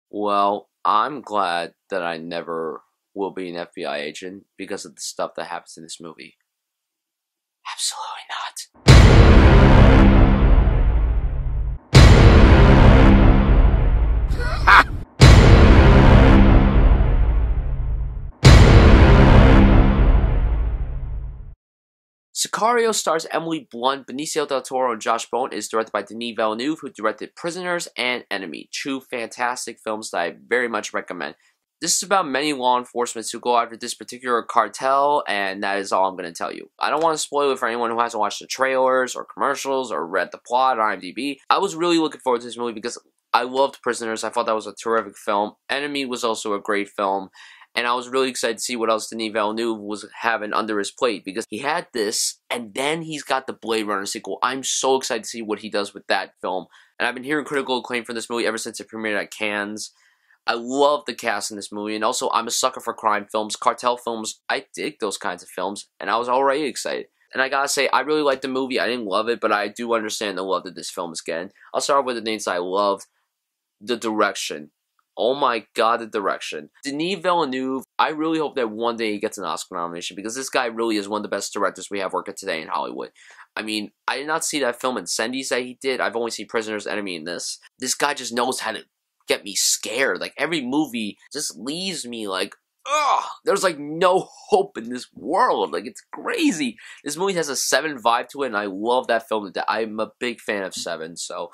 Well, I'm glad that I never will be an FBI agent because of the stuff that happens in this movie. Absolutely not. Sicario stars Emily Blunt, Benicio del Toro, and Josh Brolin. Is directed by Denis Villeneuve, who directed Prisoners and Enemy. Two fantastic films that I very much recommend. This is about many law enforcement who go after this particular cartel, and that is all I'm going to tell you. I don't want to spoil it for anyone who hasn't watched the trailers or commercials or read the plot on IMDb. I was really looking forward to this movie because I loved Prisoners. I thought that was a terrific film. Enemy was also a great film. And I was really excited to see what else Denis Villeneuve was having under his plate, because he had this, and then he's got the Blade Runner sequel. I'm so excited to see what he does with that film. And I've been hearing critical acclaim for this movie ever since it premiered at Cannes. I love the cast in this movie, and also I'm a sucker for crime films, cartel films. I dig those kinds of films, and I was already excited. And I gotta say, I really liked the movie. I didn't love it, but I do understand the love that this film is getting. I'll start with the things I loved. The direction. Oh my god, the direction. Denis Villeneuve, I really hope that one day he gets an Oscar nomination, because this guy really is one of the best directors we have working today in Hollywood. I mean, I did not see that film Incendies that he did. I've only seen Prisoner's Enemy in this. This guy just knows how to get me scared. Like, every movie just leaves me like, ugh, there's like no hope in this world. Like, it's crazy. This movie has a Seven vibe to it, and I love that film. I'm a big fan of Seven, so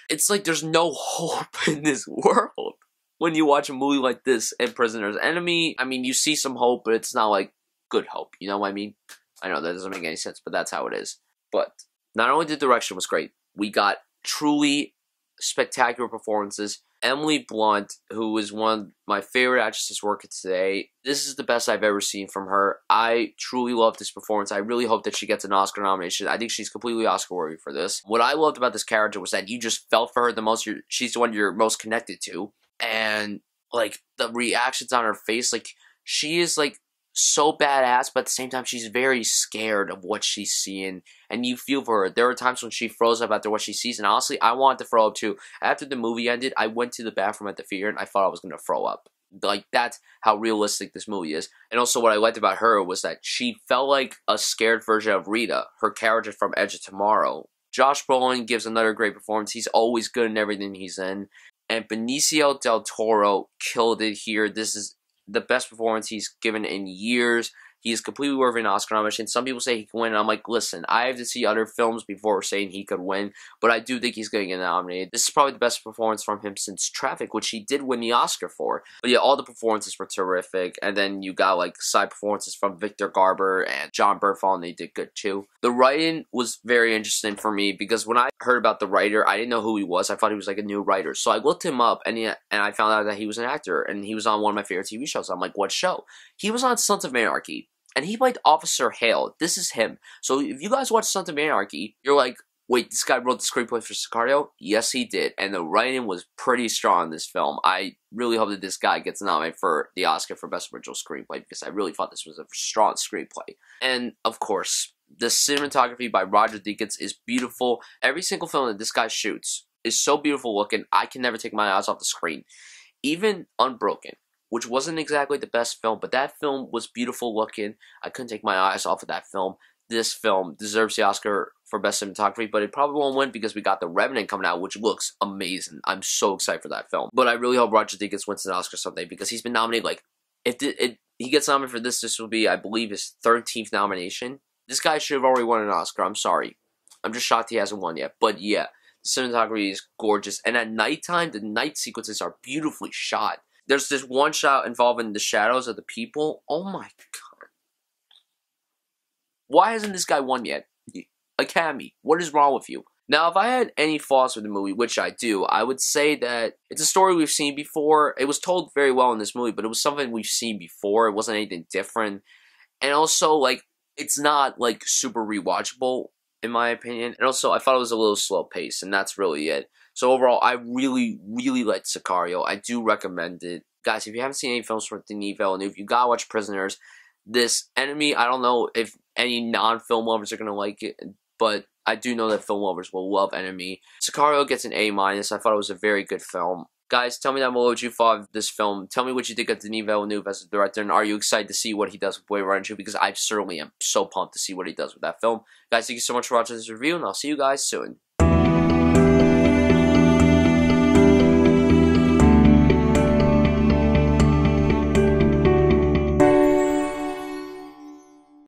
it's like there's no hope in this world. When you watch a movie like this and Prisoner's Enemy, I mean, you see some hope, but it's not like good hope. You know what I mean? I know that doesn't make any sense, but that's how it is. But not only the direction was great, we got truly spectacular performances. Emily Blunt, who is one of my favorite actresses working today, this is the best I've ever seen from her. I truly love this performance. I really hope that she gets an Oscar nomination. I think she's completely Oscar worthy for this. What I loved about this character was that you just felt for her the most. She's the one you're most connected to. And, like, the reactions on her face, like, she is, like, so badass, but at the same time, she's very scared of what she's seeing, and you feel for her. There are times when she froze up after what she sees, and honestly, I wanted to throw up too. After the movie ended, I went to the bathroom at the theater, and I thought I was going to throw up. Like, that's how realistic this movie is. And also, what I liked about her was that she felt like a scared version of Rita, her character from Edge of Tomorrow. Josh Brolin gives another great performance. He's always good in everything he's in. And Benicio del Toro killed it here. This is the best performance he's given in years. He is completely worthy of an Oscar nomination. Some people say he can win, and I'm like, listen, I have to see other films before saying he could win, but I do think he's going to get nominated. This is probably the best performance from him since Traffic, which he did win the Oscar for. But yeah, all the performances were terrific, and then you got like side performances from Victor Garber and John Bernthal, and they did good too. The writing was very interesting for me, because when I heard about the writer, I didn't know who he was. I thought he was like a new writer, so I looked him up, and I found out that he was an actor, and he was on one of my favorite TV shows. I'm like, what show? He was on Sons of Anarchy. And he played Officer Hale. This is him. So if you guys watch Sons of Anarchy, you're like, wait, this guy wrote the screenplay for Sicario? Yes, he did. And the writing was pretty strong in this film. I really hope that this guy gets nominated for the Oscar for Best Original Screenplay, because I really thought this was a strong screenplay. And, of course, the cinematography by Roger Deakins is beautiful. Every single film that this guy shoots is so beautiful looking, I can never take my eyes off the screen. Even Unbroken, which wasn't exactly the best film, but that film was beautiful looking. I couldn't take my eyes off of that film. This film deserves the Oscar for Best Cinematography, but it probably won't win because we got The Revenant coming out, which looks amazing. I'm so excited for that film. But I really hope Roger Deakins wins an Oscar someday, because he's been nominated, like, if he gets nominated for this will be, I believe, his 13th nomination. This guy should have already won an Oscar. I'm sorry. I'm just shocked he hasn't won yet. But yeah, the cinematography is gorgeous. And at nighttime, the night sequences are beautifully shot. There's this one shot involving the shadows of the people. Oh my god. Why hasn't this guy won yet? Academy, what is wrong with you? Now, if I had any flaws with the movie, which I do, I would say that it's a story we've seen before. It was told very well in this movie, but it was something we've seen before. It wasn't anything different. And also, like, it's not, like, super rewatchable, in my opinion. And also, I thought it was a little slow paced, and that's really it. So overall, I really, really liked Sicario. I do recommend it. Guys, if you haven't seen any films from Denis Villeneuve, you gotta watch Prisoners. This Enemy, I don't know if any non-film lovers are gonna like it, but I do know that film lovers will love Enemy. Sicario gets an A-. I thought it was a very good film. Guys, tell me down below what you thought of this film. Tell me what you think of Denis Villeneuve as a director, and are you excited to see what he does with Blade Runner 2? Because I certainly am so pumped to see what he does with that film. Guys, thank you so much for watching this review, and I'll see you guys soon.